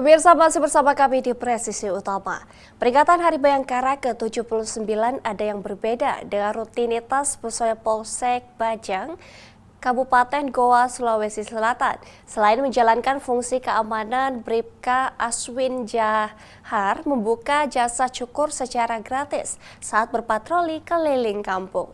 Pemirsa masih bersama kami di Presisi Utama. Peringatan Hari Bayangkara ke-79 ada yang berbeda dengan rutinitas personel Polsek Bajang, Kabupaten Goa, Sulawesi Selatan. Selain menjalankan fungsi keamanan, Bribka Aswin Jahar membuka jasa cukur secara gratis saat berpatroli keliling kampung.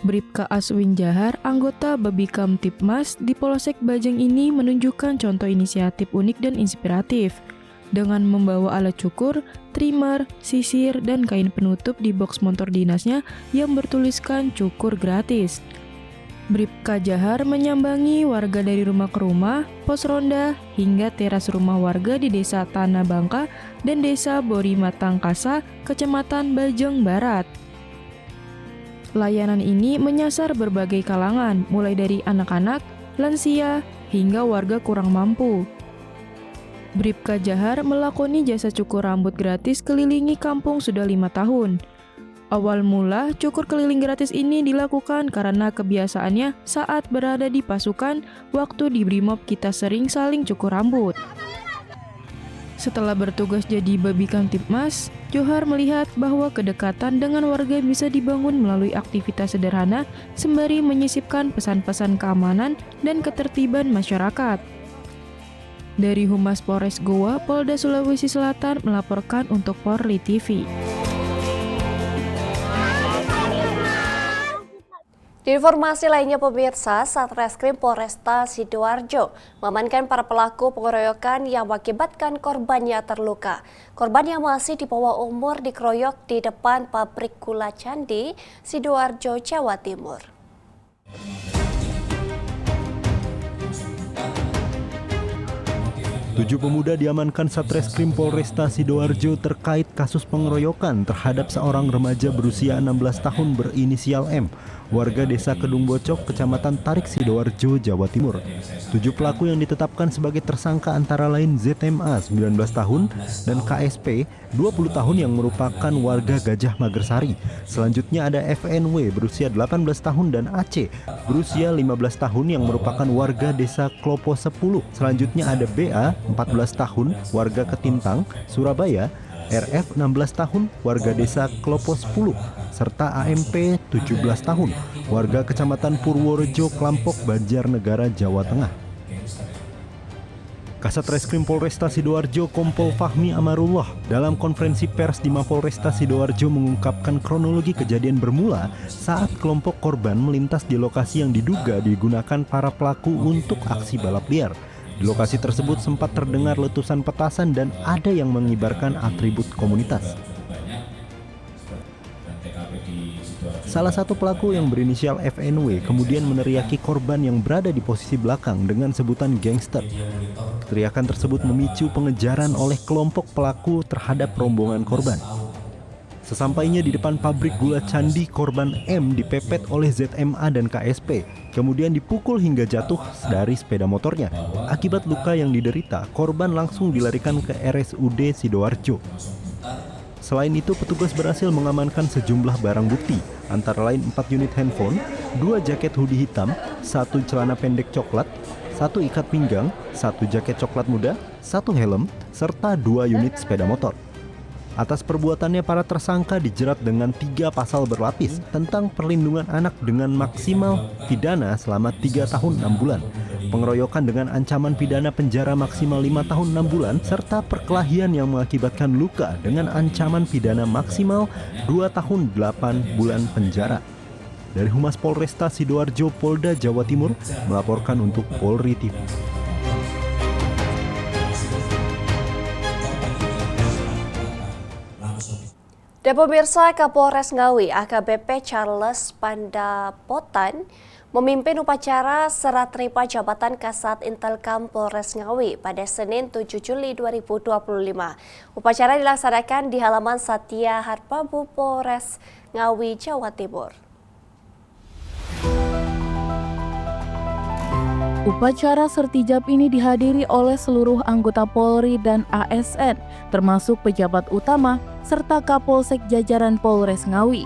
Bribka Aswin Jahar, anggota Babikam Tipmas di Polsek Bajang ini menunjukkan contoh inisiatif unik dan inspiratif. Dengan membawa alat cukur, trimmer, sisir, dan kain penutup di box motor dinasnya yang bertuliskan cukur gratis. Bribka Jahar menyambangi warga dari rumah ke rumah, pos ronda, hingga teras rumah warga di Desa Tanah Bangka dan Desa Borimatangkasa, Kecamatan Bajang Barat. Layanan ini menyasar berbagai kalangan, mulai dari anak-anak, lansia, hingga warga kurang mampu. Bribka Jahar melakoni jasa cukur rambut gratis kelilingi kampung sudah 5 tahun. Awal mula, cukur keliling gratis ini dilakukan karena kebiasaannya saat berada di pasukan, waktu di Brimob kita sering saling cukur rambut. Setelah bertugas jadi Babikam Tipmas, Johar melihat bahwa kedekatan dengan warga bisa dibangun melalui aktivitas sederhana sembari menyisipkan pesan-pesan keamanan dan ketertiban masyarakat. Dari Humas Polres Goa, Polda Sulawesi Selatan melaporkan untuk Polri TV. Di informasi lainnya pemirsa, Satreskrim Polresta Sidoarjo mengamankan para pelaku pengeroyokan yang mengakibatkan korbannya terluka. Korban yang masih di bawah umur dikeroyok di depan pabrik gula Candi, Sidoarjo, Jawa Timur. Tujuh pemuda diamankan Satreskrim Polresta Sidoarjo terkait kasus pengeroyokan terhadap seorang remaja berusia 16 tahun berinisial M, warga Desa Kedung Bocok, Kecamatan Tarik, Sidoarjo, Jawa Timur. 7 pelaku yang ditetapkan sebagai tersangka antara lain ZMA 19 tahun dan KSP 20 tahun yang merupakan warga Gajah Magersari. Selanjutnya ada FNW berusia 18 tahun dan AC berusia 15 tahun yang merupakan warga Desa Klopo 10. Selanjutnya ada BA 14 tahun warga Ketintang, Surabaya, RF 16 tahun warga Desa Klopo 10, serta AMP 17 tahun warga Kecamatan Purworejo, Klampok, Banjarnegara, Jawa Tengah. Kasat Reskrim Polresta Sidoarjo Kompol Fahmi Amarullah dalam konferensi pers di Mapolresta Sidoarjo mengungkapkan kronologi kejadian bermula saat kelompok korban melintas di lokasi yang diduga digunakan para pelaku untuk aksi balap liar. Di lokasi tersebut sempat terdengar letusan petasan dan ada yang mengibarkan atribut komunitas. Salah satu pelaku yang berinisial FNW kemudian meneriaki korban yang berada di posisi belakang dengan sebutan gangster. Teriakan tersebut memicu pengejaran oleh kelompok pelaku terhadap rombongan korban. Sesampainya di depan pabrik gula Candi, korban M dipepet oleh ZMA dan KSP, kemudian dipukul hingga jatuh dari sepeda motornya. Akibat luka yang diderita, korban langsung dilarikan ke RSUD Sidoarjo. Selain itu, petugas berhasil mengamankan sejumlah barang bukti, antara lain 4 unit handphone, 2 jaket hoodie hitam, 1 celana pendek coklat, 1 ikat pinggang, 1 jaket coklat muda, 1 helm, serta 2 unit sepeda motor. Atas perbuatannya, para tersangka dijerat dengan 3 pasal berlapis tentang perlindungan anak dengan maksimal pidana selama 3 tahun 6 bulan, pengeroyokan dengan ancaman pidana penjara maksimal 5 tahun 6 bulan, serta perkelahian yang mengakibatkan luka dengan ancaman pidana maksimal 2 tahun 8 bulan penjara. Dari Humas Polresta Sidoarjo, Polda Jawa Timur melaporkan untuk Polri TV. Dan pemirsa, Kapolres Ngawi AKBP Charles Pandapotan memimpin upacara serah terima jabatan Kasat Intelkam Polres Ngawi pada Senin 7 Juli 2025. Upacara dilaksanakan di halaman Satya Harpabu Polres Ngawi, Jawa Timur. Upacara sertijab ini dihadiri oleh seluruh anggota Polri dan ASN, termasuk pejabat utama serta Kapolsek jajaran Polres Ngawi.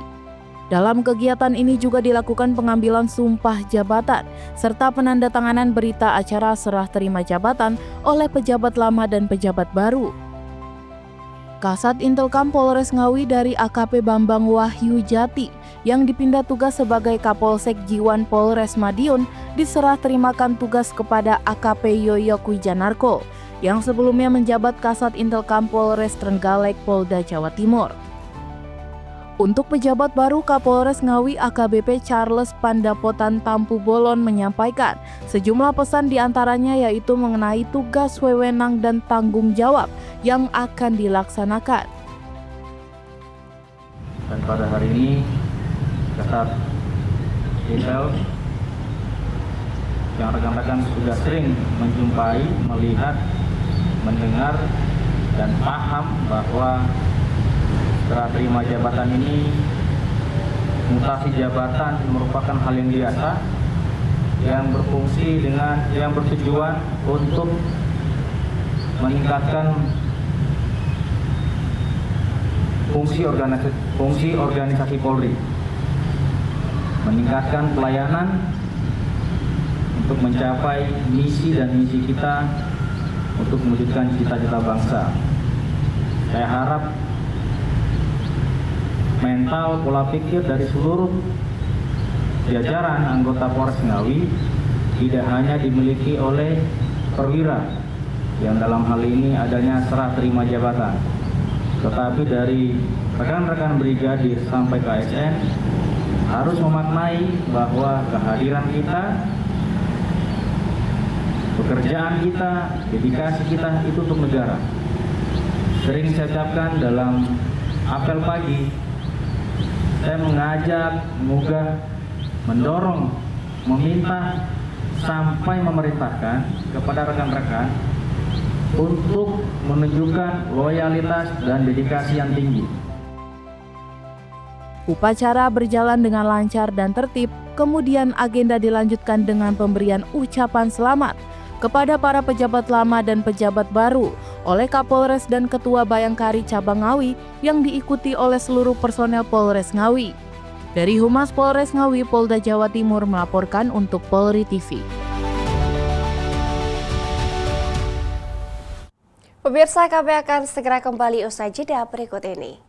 Dalam kegiatan ini juga dilakukan pengambilan sumpah jabatan serta penandatanganan berita acara serah terima jabatan oleh pejabat lama dan pejabat baru. Kasat Intelkam Polres Ngawi dari AKP Bambang Wahyu Jati yang dipindah tugas sebagai Kapolsek Jiwan Polres Madiun diserah terimakan tugas kepada AKP Yoyok Wijanarko yang sebelumnya menjabat Kasat Intelkam Polres Trenggalek Polda Jawa Timur. Untuk pejabat baru Kapolres Ngawi AKBP Charles Pandapotan Tampu Bolon menyampaikan sejumlah pesan diantaranya yaitu mengenai tugas wewenang dan tanggung jawab yang akan dilaksanakan. Dan pada hari ini Kasat Intel yang rekan-rekan sudah sering menjumpai, melihat, mendengar, dan paham bahwa serah terima jabatan ini, mutasi jabatan merupakan hal yang biasa yang bertujuan untuk meningkatkan fungsi organisasi Polri, meningkatkan pelayanan untuk mencapai misi dan misi kita untuk mewujudkan cita-cita bangsa. Saya harap mental pola pikir dari seluruh jajaran anggota Polres Ngawi tidak hanya dimiliki oleh perwira yang dalam hal ini adanya serah terima jabatan, tetapi dari rekan-rekan brigadir sampai ke ASN harus memaknai bahwa kehadiran kita, pekerjaan kita, dedikasi kita itu untuk negara. Sering saya ucapkan dalam apel pagi, saya mengajak, mengugah, mendorong, meminta sampai memerintahkan kepada rekan-rekan untuk menunjukkan loyalitas dan dedikasi yang tinggi. Upacara berjalan dengan lancar dan tertib, kemudian agenda dilanjutkan dengan pemberian ucapan selamat kepada para pejabat lama dan pejabat baru oleh Kapolres dan Ketua Bayangkari Cabang Ngawi yang diikuti oleh seluruh personel Polres Ngawi. Dari Humas Polres Ngawi, Polda Jawa Timur melaporkan untuk Polri TV. Pemirsa, kami akan segera kembali usai jeda berikut ini.